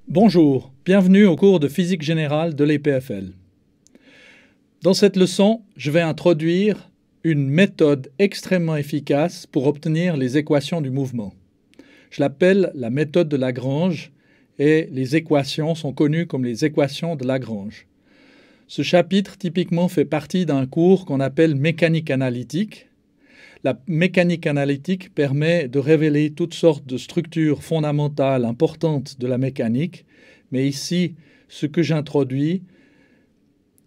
Bonjour, bienvenue au cours de physique générale de l'EPFL. Dans cette leçon, je vais introduire une méthode extrêmement efficace pour obtenir les équations du mouvement. Je l'appelle la méthode de Lagrange et les équations sont connues comme les équations de Lagrange. Ce chapitre typiquement fait partie d'un cours qu'on appelle mécanique analytique. La mécanique analytique permet de révéler toutes sortes de structures fondamentales importantes de la mécanique, mais ici, ce que j'introduis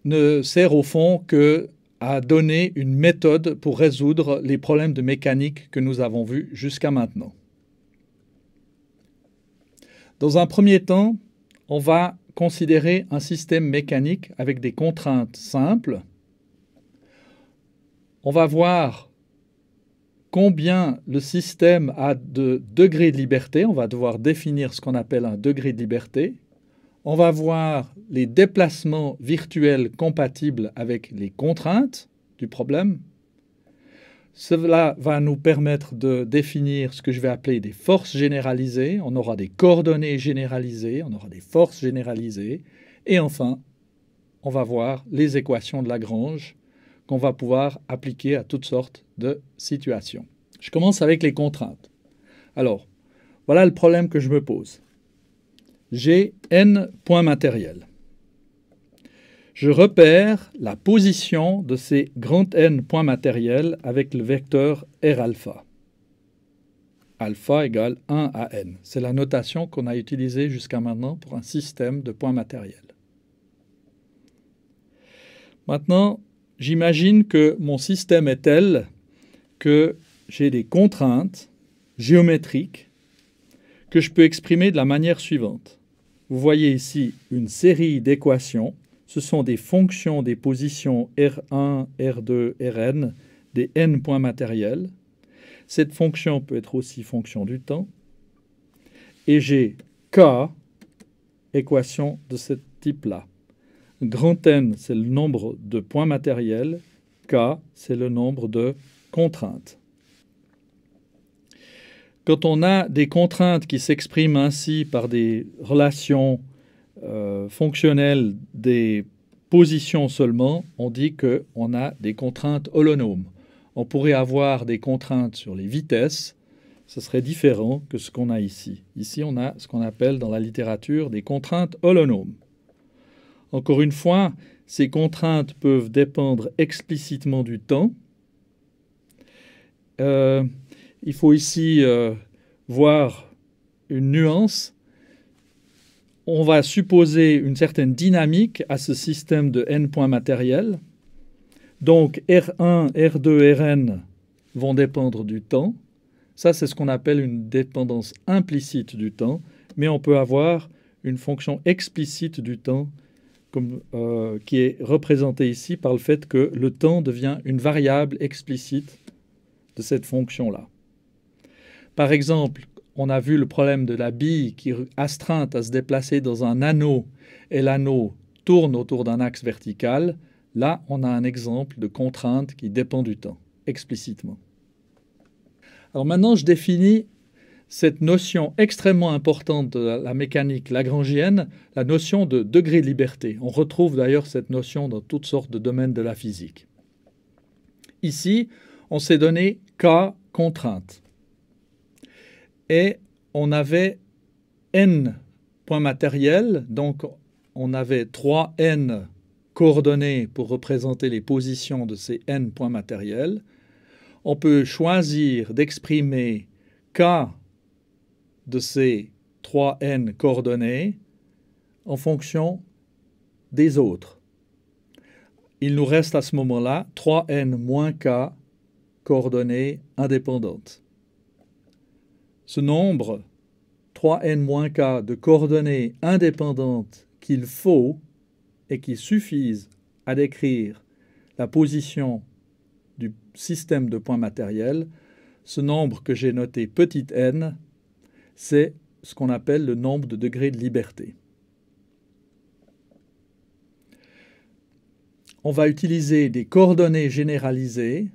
ne sert au fond qu'à donner une méthode pour résoudre les problèmes de mécanique que nous avons vus jusqu'à maintenant. Dans un premier temps, on va considérer un système mécanique avec des contraintes simples. On va voir combien le système a de degrés de liberté. On va devoir définir ce qu'on appelle un degré de liberté. On va voir les déplacements virtuels compatibles avec les contraintes du problème. Cela va nous permettre de définir ce que je vais appeler des forces généralisées. On aura des coordonnées généralisées, on aura des forces généralisées. Et enfin, on va voir les équations de Lagrange qu'on va pouvoir appliquer à toutes sortes de situations. Je commence avec les contraintes. Alors, voilà le problème que je me pose. J'ai n points matériels. Je repère la position de ces grands N points matériels avec le vecteur R alpha. Alpha égale 1 à n. C'est la notation qu'on a utilisée jusqu'à maintenant pour un système de points matériels. Maintenant, j'imagine que mon système est tel que j'ai des contraintes géométriques que je peux exprimer de la manière suivante. Vous voyez ici une série d'équations. Ce sont des fonctions des positions R1, R2, Rn, des n points matériels. Cette fonction peut être aussi fonction du temps. Et j'ai K, équation de ce type-là. Grand N, c'est le nombre de points matériels. K, c'est le nombre de contraintes. Quand on a des contraintes qui s'expriment ainsi par des relations fonctionnelles des positions seulement, on dit qu'on a des contraintes holonomes. On pourrait avoir des contraintes sur les vitesses, ce serait différent que ce qu'on a ici. Ici, on a ce qu'on appelle dans la littérature des contraintes holonomes. Encore une fois, ces contraintes peuvent dépendre explicitement du temps. Il faut ici voir une nuance. On va supposer une certaine dynamique à ce système de n points matériels. Donc R1, R2, Rn vont dépendre du temps. Ça, c'est ce qu'on appelle une dépendance implicite du temps, mais on peut avoir une fonction explicite du temps qui est représentée ici par le fait que le temps devient une variable explicite de cette fonction-là. Par exemple, on a vu le problème de la bille qui est astreinte à se déplacer dans un anneau et l'anneau tourne autour d'un axe vertical. Là, on a un exemple de contrainte qui dépend du temps, explicitement. Alors maintenant, je définis cette notion extrêmement importante de la mécanique lagrangienne, la notion de degré de liberté. On retrouve d'ailleurs cette notion dans toutes sortes de domaines de la physique. Ici, on s'est donné K contraintes. Et on avait n points matériels, donc on avait 3n coordonnées pour représenter les positions de ces n points matériels. On peut choisir d'exprimer k de ces 3n coordonnées en fonction des autres. Il nous reste à ce moment-là 3n moins k coordonnées indépendantes. Ce nombre, 3n-k de coordonnées indépendantes qu'il faut et qui suffisent à décrire la position du système de points matériels, ce nombre que j'ai noté petit n, c'est ce qu'on appelle le nombre de degrés de liberté. On va utiliser des coordonnées généralisées,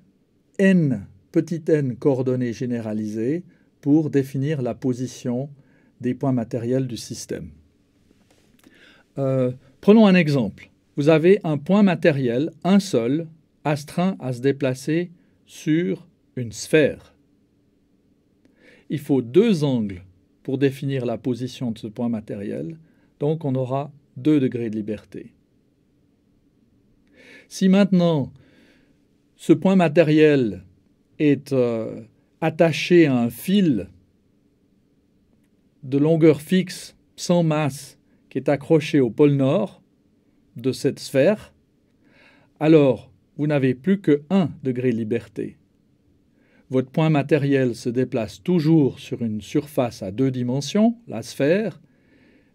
n, petit n coordonnées généralisées, pour définir la position des points matériels du système. Prenons un exemple. Vous avez un point matériel, un seul, astreint à se déplacer sur une sphère. Il faut deux angles pour définir la position de ce point matériel, donc on aura 2 degrés de liberté. Si maintenant ce point matériel est attaché à un fil de longueur fixe, sans masse, qui est accroché au pôle nord de cette sphère, alors vous n'avez plus que 1 degré de liberté. Votre point matériel se déplace toujours sur une surface à 2 dimensions, la sphère,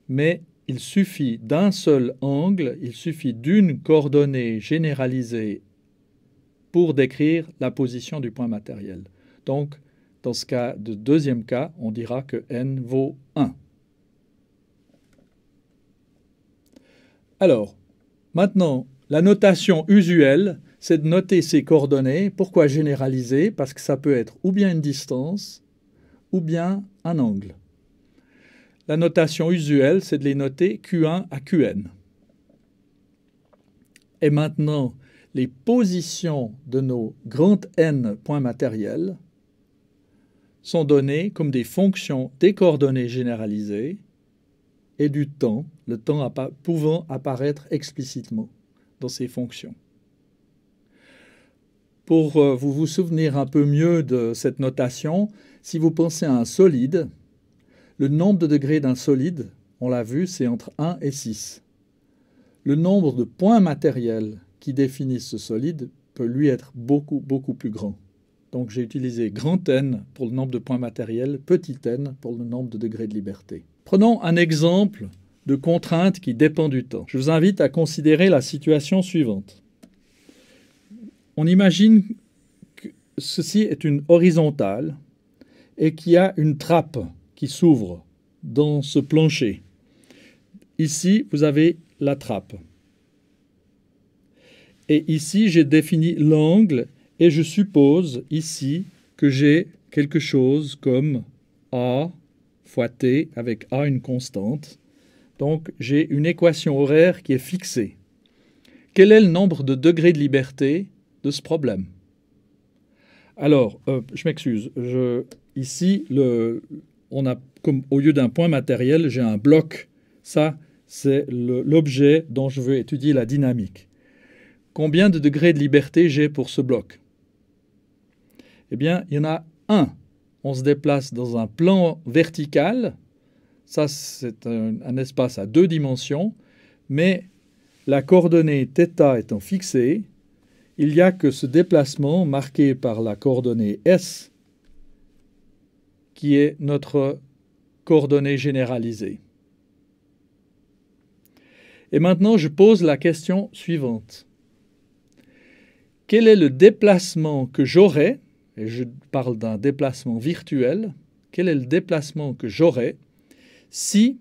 mais il suffit d'un seul angle, il suffit d'une coordonnée généralisée pour décrire la position du point matériel. Donc, dans ce cas de deuxième cas, on dira que n vaut 1. Alors, maintenant, la notation usuelle, c'est de noter ces coordonnées. Pourquoi généraliser? Parce que ça peut être ou bien une distance, ou bien un angle. La notation usuelle, c'est de les noter Q1 à Qn. Et maintenant, les positions de nos grands N points matériels sont données comme des fonctions des coordonnées généralisées et du temps, le temps pouvant apparaître explicitement dans ces fonctions. Pour vous souvenir un peu mieux de cette notation, si vous pensez à un solide, le nombre de degrés d'un solide, on l'a vu, c'est entre 1 et 6. Le nombre de points matériels qui définissent ce solide peut lui être beaucoup plus grand. Donc j'ai utilisé grand N pour le nombre de points matériels, petit n pour le nombre de degrés de liberté. Prenons un exemple de contrainte qui dépend du temps. Je vous invite à considérer la situation suivante. On imagine que ceci est une horizontale et qu'il y a une trappe qui s'ouvre dans ce plancher. Ici, vous avez la trappe. Et ici, j'ai défini l'angle et je suppose ici que j'ai quelque chose comme A fois T avec A une constante. Donc, j'ai une équation horaire qui est fixée. Quel est le nombre de degrés de liberté de ce problème? Alors, je m'excuse. Ici, on a, comme au lieu d'un point matériel, j'ai un bloc. Ça, c'est l'objet dont je veux étudier la dynamique. Combien de degrés de liberté j'ai pour ce bloc? Eh bien, il y en a 1. On se déplace dans un plan vertical. Ça, c'est un espace à 2 dimensions. Mais la coordonnée θ étant fixée, il n'y a que ce déplacement marqué par la coordonnée S qui est notre coordonnée généralisée. Et maintenant, je pose la question suivante. Quel est le déplacement que j'aurais, et je parle d'un déplacement virtuel, quel est le déplacement que j'aurais si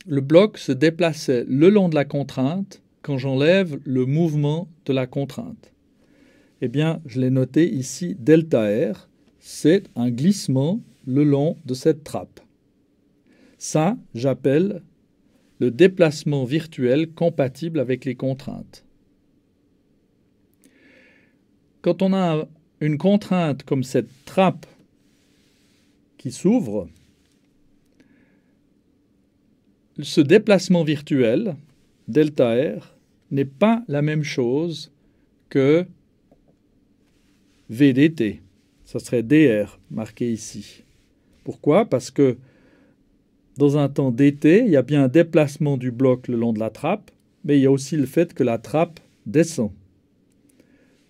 le bloc se déplaçait le long de la contrainte quand j'enlève le mouvement de la contrainte? Eh bien, je l'ai noté ici, ΔR, c'est un glissement le long de cette trappe. Ça, j'appelle le déplacement virtuel compatible avec les contraintes. Quand on a une contrainte comme cette trappe qui s'ouvre, ce déplacement virtuel, ΔR, n'est pas la même chose que VDT. Ça serait DR, marqué ici. Pourquoi? Parce que dans un temps dt, il y a bien un déplacement du bloc le long de la trappe, mais il y a aussi le fait que la trappe descend.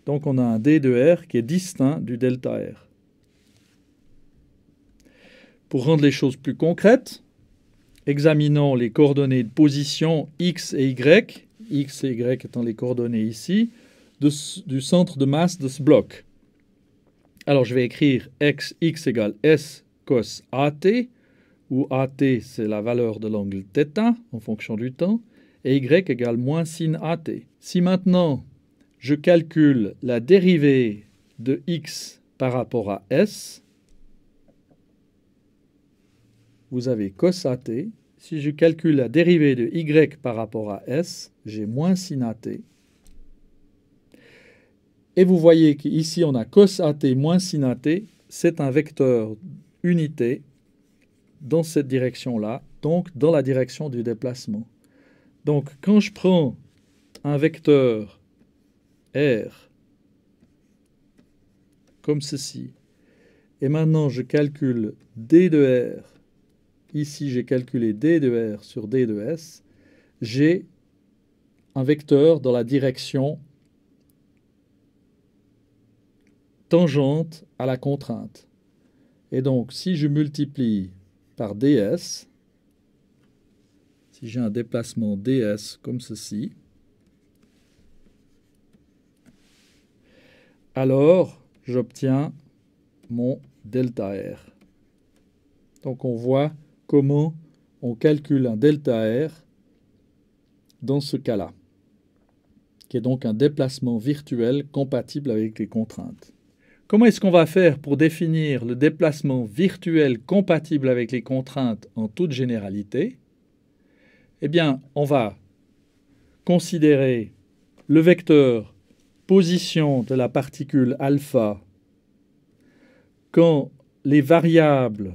Donc on a un d de r qui est distinct du ΔR. Pour rendre les choses plus concrètes, examinons les coordonnées de position x et y, x et y étant les coordonnées ici, du centre de masse de ce bloc. Alors je vais écrire x égale s cos at, où at c'est la valeur de l'angle θ en fonction du temps, et y égale moins sin at. Si maintenant je calcule la dérivée de x par rapport à s, vous avez cos at si je calcule la dérivée de y par rapport à s, j'ai moins sin at. Et vous voyez qu'ici, on a cos at moins sin at. C'est un vecteur unité dans cette direction-là, donc dans la direction du déplacement. Donc, quand je prends un vecteur R comme ceci, et maintenant je calcule d de R, ici j'ai calculé d de R sur d de S, j'ai un vecteur dans la direction tangente à la contrainte. Et donc, si je multiplie par ds, si j'ai un déplacement ds comme ceci, alors j'obtiens mon delta R. Donc on voit comment on calcule un delta R dans ce cas-là, qui est donc un déplacement virtuel compatible avec les contraintes. Comment est-ce qu'on va faire pour définir le déplacement virtuel compatible avec les contraintes en toute généralité? Eh bien, on va considérer le vecteur position de la particule alpha quand les variables,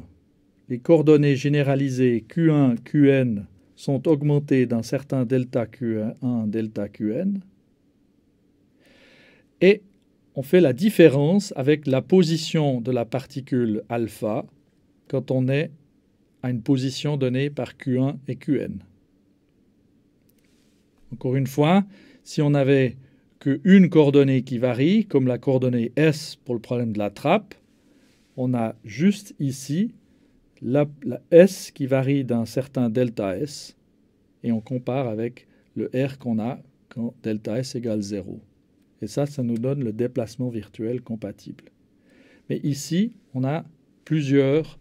les coordonnées généralisées Q1, Qn sont augmentées d'un certain delta Q1, delta Qn, et on fait la différence avec la position de la particule alpha quand on est à une position donnée par Q1 et Qn. Encore une fois, si on n'avait qu'une coordonnée qui varie, comme la coordonnée S pour le problème de la trappe, on a juste ici la S qui varie d'un certain delta S, et on compare avec le R qu'on a quand delta S égale 0. Et ça nous donne le déplacement virtuel compatible. Mais ici, on a plusieurs.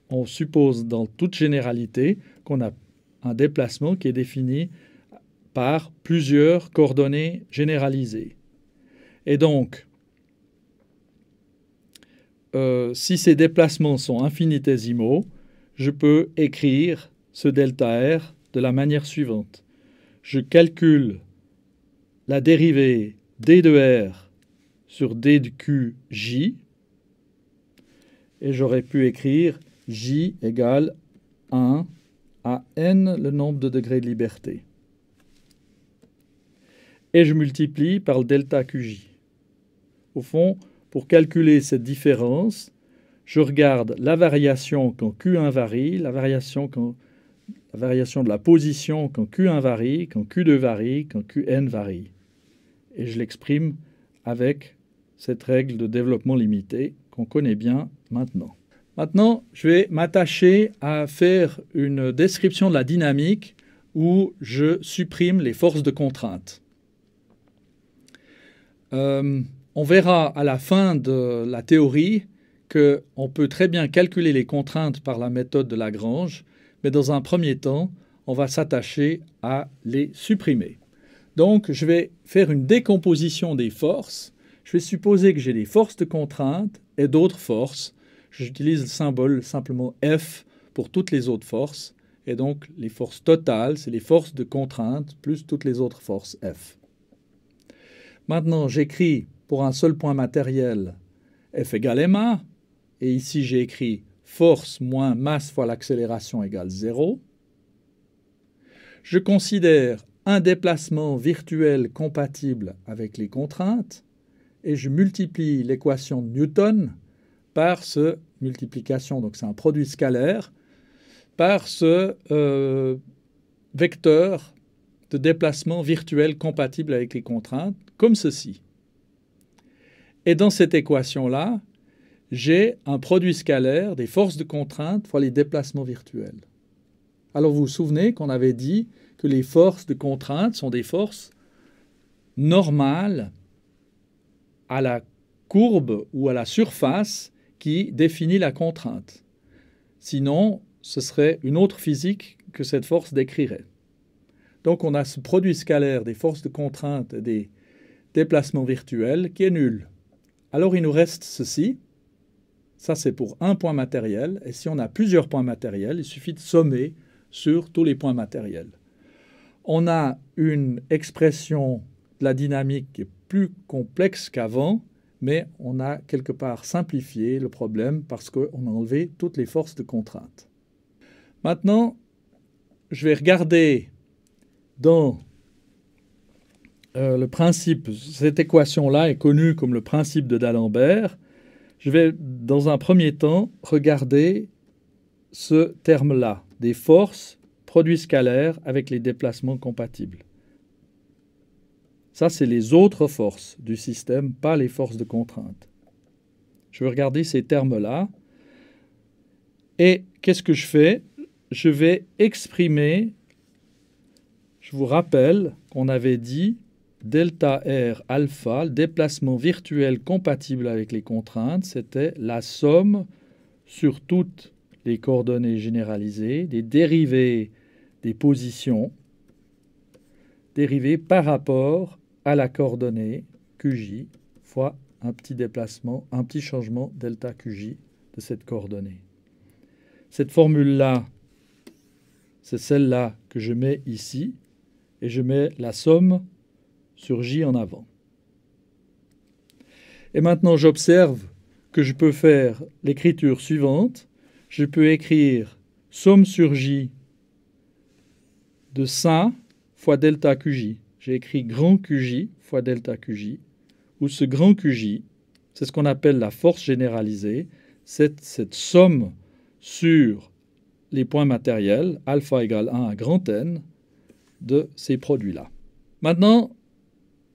On suppose dans toute généralité qu'on a un déplacement qui est défini par plusieurs coordonnées généralisées. Et donc, si ces déplacements sont infinitésimaux, je peux écrire ce delta R de la manière suivante. Je calcule la dérivée d de R sur d de Q J, et j'aurais pu écrire J égale 1 à n le nombre de degrés de liberté. Et je multiplie par le delta QJ. Au fond, pour calculer cette différence, je regarde la variation quand Q1 varie, la variation de la position quand Q1 varie, quand Q2 varie, quand Qn varie. Et je l'exprime avec cette règle de développement limité qu'on connaît bien maintenant. Maintenant, je vais m'attacher à faire une description de la dynamique où je supprime les forces de contrainte. On verra à la fin de la théorie qu'on peut très bien calculer les contraintes par la méthode de Lagrange, mais dans un premier temps, on va s'attacher à les supprimer. Donc, je vais faire une décomposition des forces. Je vais supposer que j'ai des forces de contrainte et d'autres forces. J'utilise le symbole simplement F pour toutes les autres forces. Et donc, les forces totales, c'est les forces de contrainte plus toutes les autres forces F. Maintenant, j'écris pour un seul point matériel F égale ma. Et ici, j'ai écrit force moins masse fois l'accélération égale 0. Je considère un déplacement virtuel compatible avec les contraintes et je multiplie l'équation de Newton par ce multiplication, donc c'est un produit scalaire, par ce vecteur de déplacement virtuel compatible avec les contraintes, comme ceci. Et dans cette équation-là, j'ai un produit scalaire des forces de contrainte fois les déplacements virtuels. Alors vous vous souvenez qu'on avait dit que les forces de contrainte sont des forces normales à la courbe ou à la surface qui définit la contrainte. Sinon, ce serait une autre physique que cette force décrirait. Donc on a ce produit scalaire des forces de contrainte et des déplacements virtuels qui est nul. Alors il nous reste ceci. Ça, c'est pour un point matériel. Et si on a plusieurs points matériels, il suffit de sommer sur tous les points matériels. On a une expression de la dynamique qui est plus complexe qu'avant, mais on a quelque part simplifié le problème parce qu'on a enlevé toutes les forces de contrainte. Maintenant, je vais regarder dans le principe, cette équation-là est connue comme le principe de D'Alembert. Je vais, dans un premier temps, regarder ce terme-là, des forces, produits scalaires avec les déplacements compatibles. Ça, c'est les autres forces du système, pas les forces de contrainte. Je vais regarder ces termes-là. Et qu'est-ce que je fais? Je vais exprimer, je vous rappelle qu'on avait dit delta R alpha, le déplacement virtuel compatible avec les contraintes, c'était la somme sur toutes les coordonnées généralisées, des dérivées des positions, dérivées par rapport à la coordonnée QJ fois un petit déplacement, un petit changement delta QJ de cette coordonnée. Cette formule-là, c'est celle-là que je mets ici, et je mets la somme sur J en avant. Et maintenant, j'observe que je peux faire l'écriture suivante. Je peux écrire somme sur J de ça fois delta QJ. J'ai écrit grand QJ fois delta QJ, où ce grand QJ, c'est ce qu'on appelle la force généralisée, cette somme sur les points matériels, alpha égale 1 à grand N, de ces produits-là. Maintenant,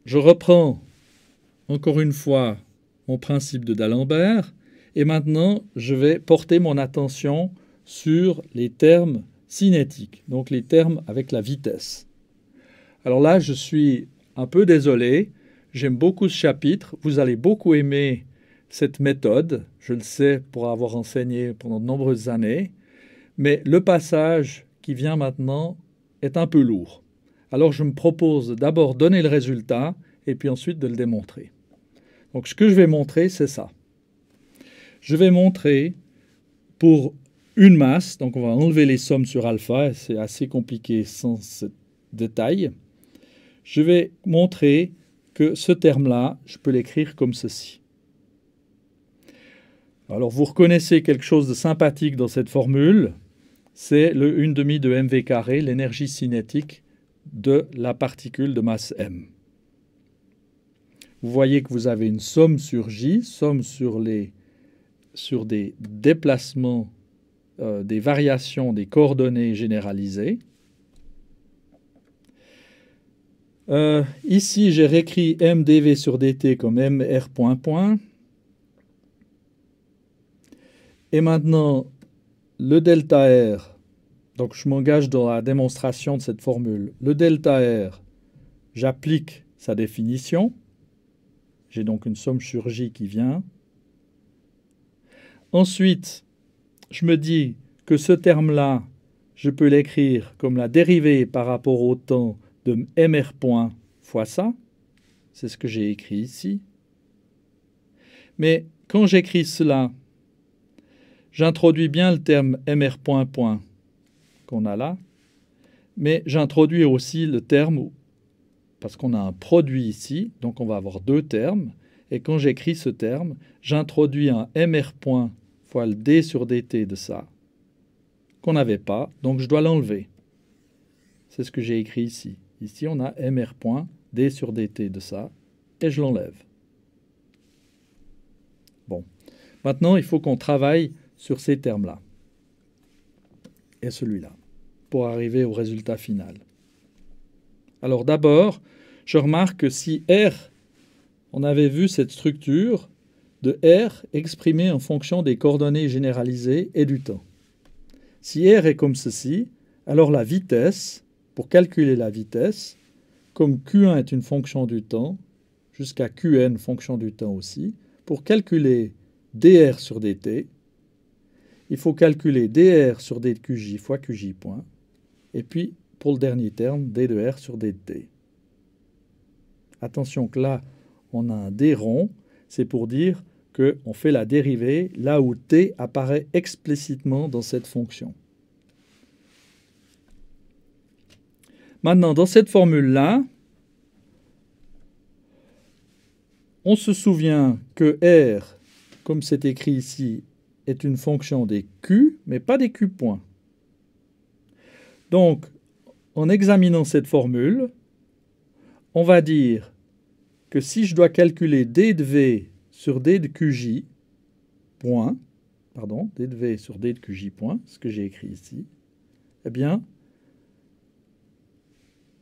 je reprends encore une fois mon principe de D'Alembert, et maintenant, je vais porter mon attention sur les termes cinétiques, donc les termes avec la vitesse. Alors là, je suis un peu désolé, j'aime beaucoup ce chapitre, vous allez beaucoup aimer cette méthode, je le sais pour avoir enseigné pendant de nombreuses années, mais le passage qui vient maintenant est un peu lourd. Alors je me propose d'abord donner le résultat et puis ensuite de le démontrer. Donc ce que je vais montrer, c'est ça. Je vais montrer pour une masse, donc on va enlever les sommes sur alpha, c'est assez compliqué sans ce détail. Je vais montrer que ce terme-là, je peux l'écrire comme ceci. Alors vous reconnaissez quelque chose de sympathique dans cette formule, c'est le 1/2 de mv carré, l'énergie cinétique de la particule de masse m. Vous voyez que vous avez une somme sur J, somme sur des déplacements, des variations des coordonnées généralisées. Ici, j'ai réécrit m dv sur dt comme mr point point. Et maintenant, le delta R, donc je m'engage dans la démonstration de cette formule. Le delta R, j'applique sa définition. J'ai donc une somme sur J qui vient. Ensuite, je me dis que ce terme-là, je peux l'écrire comme la dérivée par rapport au temps de mr point fois ça. C'est ce que j'ai écrit ici. Mais quand j'écris cela, j'introduis bien le terme mr point point qu'on a là, mais j'introduis aussi le terme, parce qu'on a un produit ici, donc on va avoir deux termes, et quand j'écris ce terme, j'introduis un mr point fois le d sur dt de ça, qu'on n'avait pas, donc je dois l'enlever. C'est ce que j'ai écrit ici. Ici, on a mr point d sur dt de ça, et je l'enlève. Bon. Maintenant, il faut qu'on travaille sur ces termes-là et celui-là pour arriver au résultat final. Alors d'abord, je remarque que si R, on avait vu cette structure de R exprimée en fonction des coordonnées généralisées et du temps. Si R est comme ceci, alors la vitesse, pour calculer la vitesse, comme Q1 est une fonction du temps, jusqu'à Qn fonction du temps aussi, pour calculer dr sur dt, il faut calculer dr sur dqj fois qj point, et puis pour le dernier terme, d de r sur dt. Attention que là, on a un d rond, c'est pour dire qu'on fait la dérivée là où t apparaît explicitement dans cette fonction. Maintenant, dans cette formule-là, on se souvient que R, comme c'est écrit ici, est une fonction des Q, mais pas des Q points. Donc, en examinant cette formule, on va dire que si je dois calculer d de V sur d de QJ, point, pardon, d de V sur d de QJ, point, ce que j'ai écrit ici, eh bien,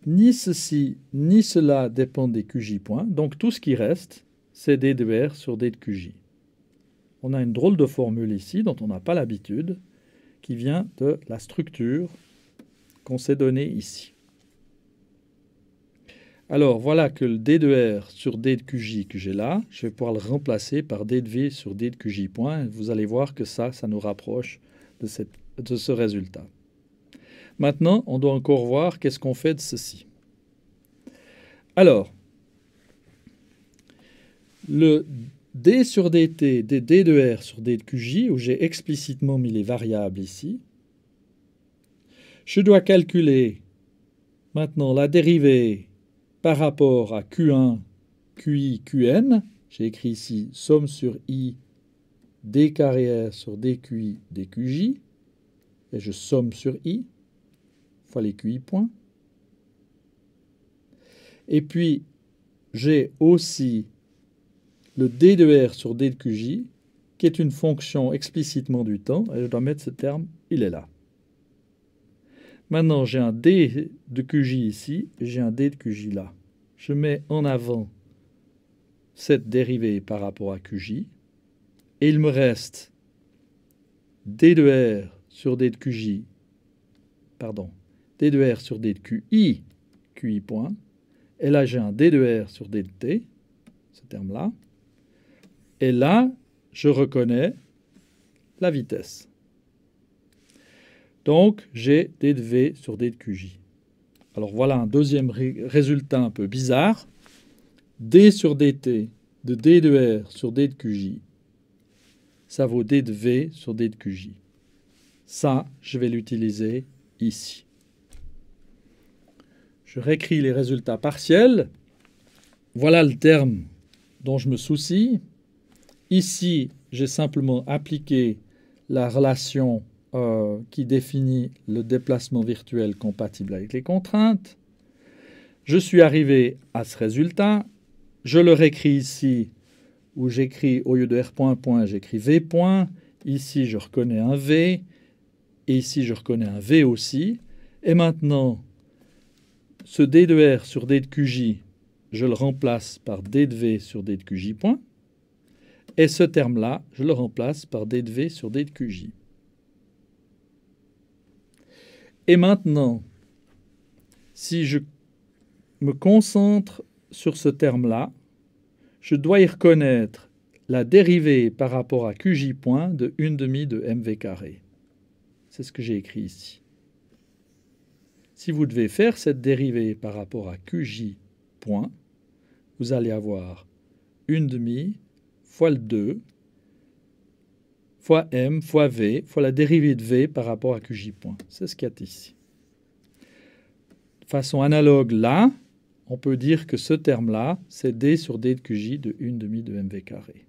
ni ceci ni cela dépendent des QJ points, donc tout ce qui reste, c'est d de R sur d de QJ. On a une drôle de formule ici, dont on n'a pas l'habitude, qui vient de la structure qu'on s'est donnée ici. Alors, voilà que le d de R sur d de QJ que j'ai là, je vais pouvoir le remplacer par d de V sur d de QJ point. Vous allez voir que ça nous rapproche de ce résultat. Maintenant, on doit encore voir qu'est-ce qu'on fait de ceci. Alors, le d sur dt, d de R sur d de QJ, où j'ai explicitement mis les variables ici, je dois calculer maintenant la dérivée par rapport à Q1, QI, Qn. J'ai écrit ici somme sur I, d carré R sur dQi, dQj. Et je somme sur I, fois les QI points. Et puis, j'ai aussi le d de R sur d de QJ, qui est une fonction explicitement du temps. Et je dois mettre ce terme, il est là. Maintenant, j'ai un d de QJ ici, et j'ai un d de QJ là. Je mets en avant cette dérivée par rapport à QJ, et il me reste d de R sur d de QJ, pardon, d de R sur d de QI, QI point, et là j'ai un d de R sur d de T, ce terme-là, et là je reconnais la vitesse. Donc j'ai d de V sur d de QJ. Alors voilà un deuxième résultat un peu bizarre. d sur dt de d de R sur d de QJ, ça vaut d de V sur d de QJ. Ça, je vais l'utiliser ici. Je réécris les résultats partiels. Voilà le terme dont je me soucie. Ici, j'ai simplement appliqué la relation qui définit le déplacement virtuel compatible avec les contraintes. Je suis arrivé à ce résultat. Je le réécris ici, où j'écris, au lieu de R point, point, j'écris V point. Ici, je reconnais un V. Et ici, je reconnais un V aussi. Et maintenant, ce d de R sur d de QJ, je le remplace par d de V sur d de QJ point. Et ce terme-là, je le remplace par d de V sur d de QJ. Et maintenant, si je me concentre sur ce terme-là, je dois y reconnaître la dérivée par rapport à QJ point de 1/2 de mv carré. C'est ce que j'ai écrit ici. Si vous devez faire cette dérivée par rapport à QJ point, vous allez avoir 1/2 fois le 2 fois m fois v fois la dérivée de v par rapport à QJ point. C'est ce qu'il y a ici. De façon analogue là, on peut dire que ce terme-là, c'est d sur d de QJ de 1/2 de mv carré.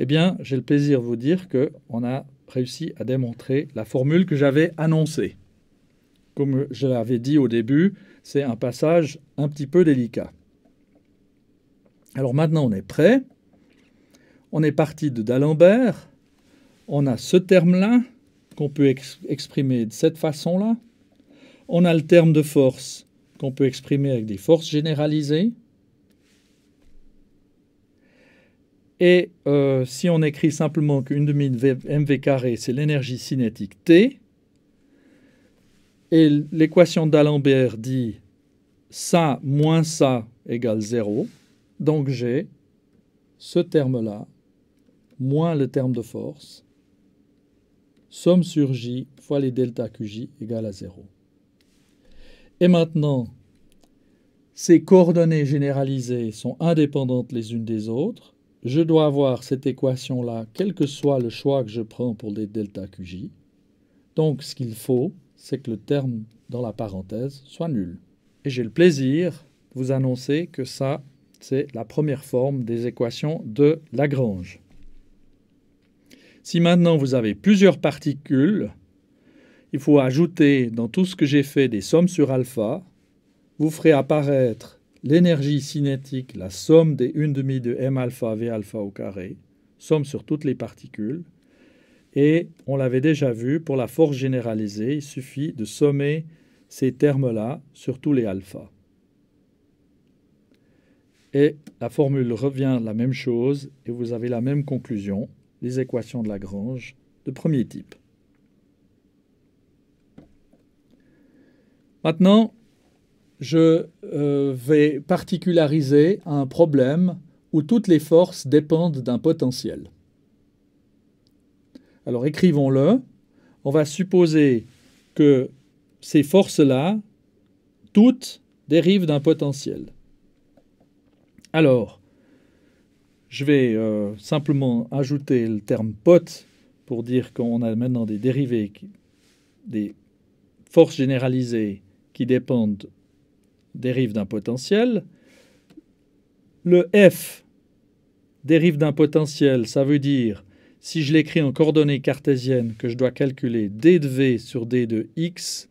Eh bien, j'ai le plaisir de vous dire qu'on a réussi à démontrer la formule que j'avais annoncée. Comme je l'avais dit au début, c'est un passage un petit peu délicat. Alors maintenant, on est prêt. On est parti de D'Alembert. On a ce terme-là qu'on peut exprimer de cette façon-là. On a le terme de force qu'on peut exprimer avec des forces généralisées. Et si on écrit simplement qu'1/2 de mv carré, c'est l'énergie cinétique T. Et l'équation d'Alembert dit ça moins ça égale 0. Donc j'ai ce terme-là moins le terme de force, somme sur J fois les delta QJ égale à 0. Et maintenant, ces coordonnées généralisées sont indépendantes les unes des autres. je dois avoir cette équation-là, quel que soit le choix que je prends pour des delta QJ. Donc, ce qu'il faut, c'est que le terme dans la parenthèse soit nul. Et j'ai le plaisir de vous annoncer que ça, c'est la première forme des équations de Lagrange. Si maintenant vous avez plusieurs particules, il faut ajouter dans tout ce que j'ai fait des sommes sur alpha. Vous ferez apparaître l'énergie cinétique, la somme des 1/2 de m alpha v alpha au carré, somme sur toutes les particules. Et on l'avait déjà vu, pour la force généralisée, il suffit de sommer ces termes-là sur tous les alphas. Et la formule revient la même chose et vous avez la même conclusion, les équations de Lagrange de premier type. Maintenant, je vais particulariser un problème où toutes les forces dépendent d'un potentiel. Alors écrivons-le. On va supposer que ces forces-là, toutes dérivent d'un potentiel. Alors, je vais simplement ajouter le terme pot pour dire qu'on a maintenant des dérivées, des forces généralisées qui dérivent d'un potentiel. Le F dérive d'un potentiel, ça veut dire, si je l'écris en coordonnées cartésiennes, que je dois calculer d de v sur d de x,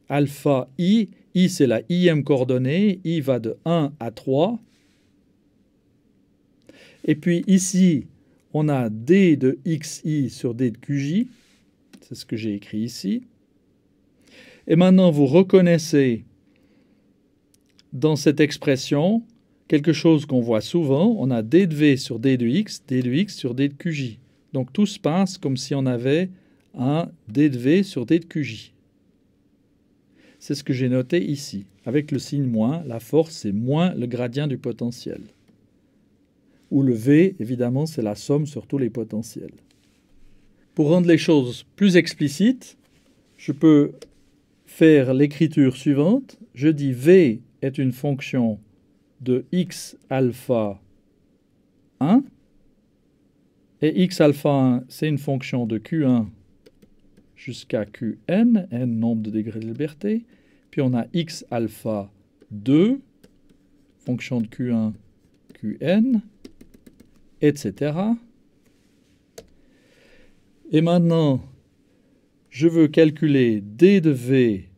alpha i. I, c'est la ième coordonnée. I va de 1 à 3. Et puis ici, on a d de xi sur d de qj. C'est ce que j'ai écrit ici. Et maintenant, vous reconnaissez dans cette expression quelque chose qu'on voit souvent. On a d de v sur d de x sur d de qj. Donc tout se passe comme si on avait un d de v sur d de qj. C'est ce que j'ai noté ici. Avec le signe moins, la force, c'est moins le gradient du potentiel. Où le v, évidemment, c'est la somme sur tous les potentiels. Pour rendre les choses plus explicites, je peux faire l'écriture suivante. Je dis v est une fonction de x alpha 1. Et x alpha 1, c'est une fonction de Q1 jusqu'à Qn, n nombre de degrés de liberté. Puis on a x alpha 2, fonction de Q1, Qn, etc. Et maintenant, je veux calculer d de v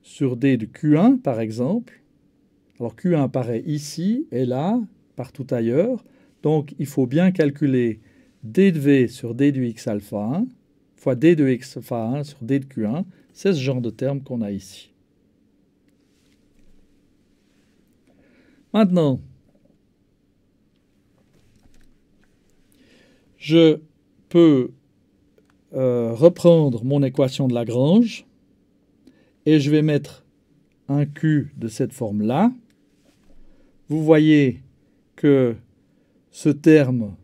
sur d de Q1, par exemple. Alors Q1 apparaît ici et là, partout ailleurs. Donc il faut bien calculer d de v sur d de x alpha 1 fois d de x alpha 1 sur d de Q1. C'est ce genre de terme qu'on a ici. Maintenant, je peux reprendre mon équation de Lagrange et je vais mettre un Q de cette forme-là. Vous voyez que ce terme,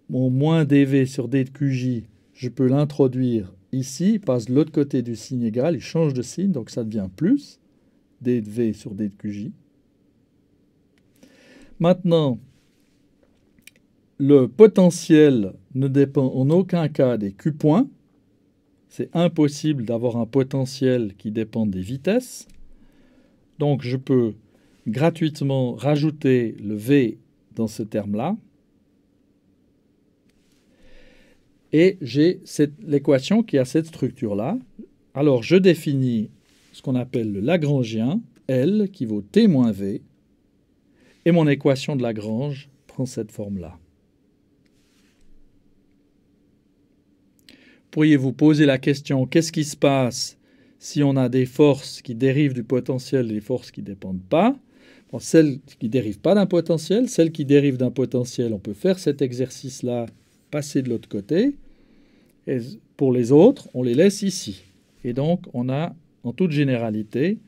mon moins dv sur d de qj, je peux l'introduire ici, il passe de l'autre côté du signe égal, il change de signe, donc ça devient plus, d de v sur d de qj. Maintenant, le potentiel ne dépend en aucun cas des Q-points. C'est impossible d'avoir un potentiel qui dépend des vitesses. Donc je peux gratuitement rajouter le V dans ce terme-là. Et j'ai l'équation qui a cette structure-là. Alors je définis ce qu'on appelle le Lagrangien, L qui vaut T moins V. Et mon équation de Lagrange prend cette forme-là. Pourriez-vous poser la question, qu'est-ce qui se passe si on a des forces qui dérivent du potentiel et des forces qui ne dépendent pas? Bon, celles qui ne dérivent pas d'un potentiel, celles qui dérivent d'un potentiel, on peut faire cet exercice-là, passer de l'autre côté. Et pour les autres, on les laisse ici. Et donc, on a, en toute généralité,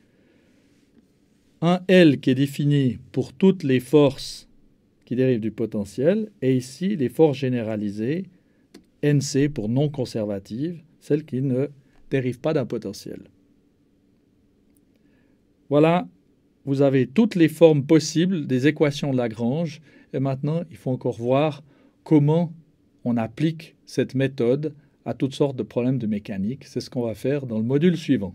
un L qui est défini pour toutes les forces qui dérivent du potentiel, et ici, les forces généralisées, NC pour non conservatives, celles qui ne dérivent pas d'un potentiel. Voilà vous avez toutes les formes possibles des équations de Lagrange. Et maintenant, il faut encore voir comment on applique cette méthode à toutes sortes de problèmes de mécanique. C'est ce qu'on va faire dans le module suivant.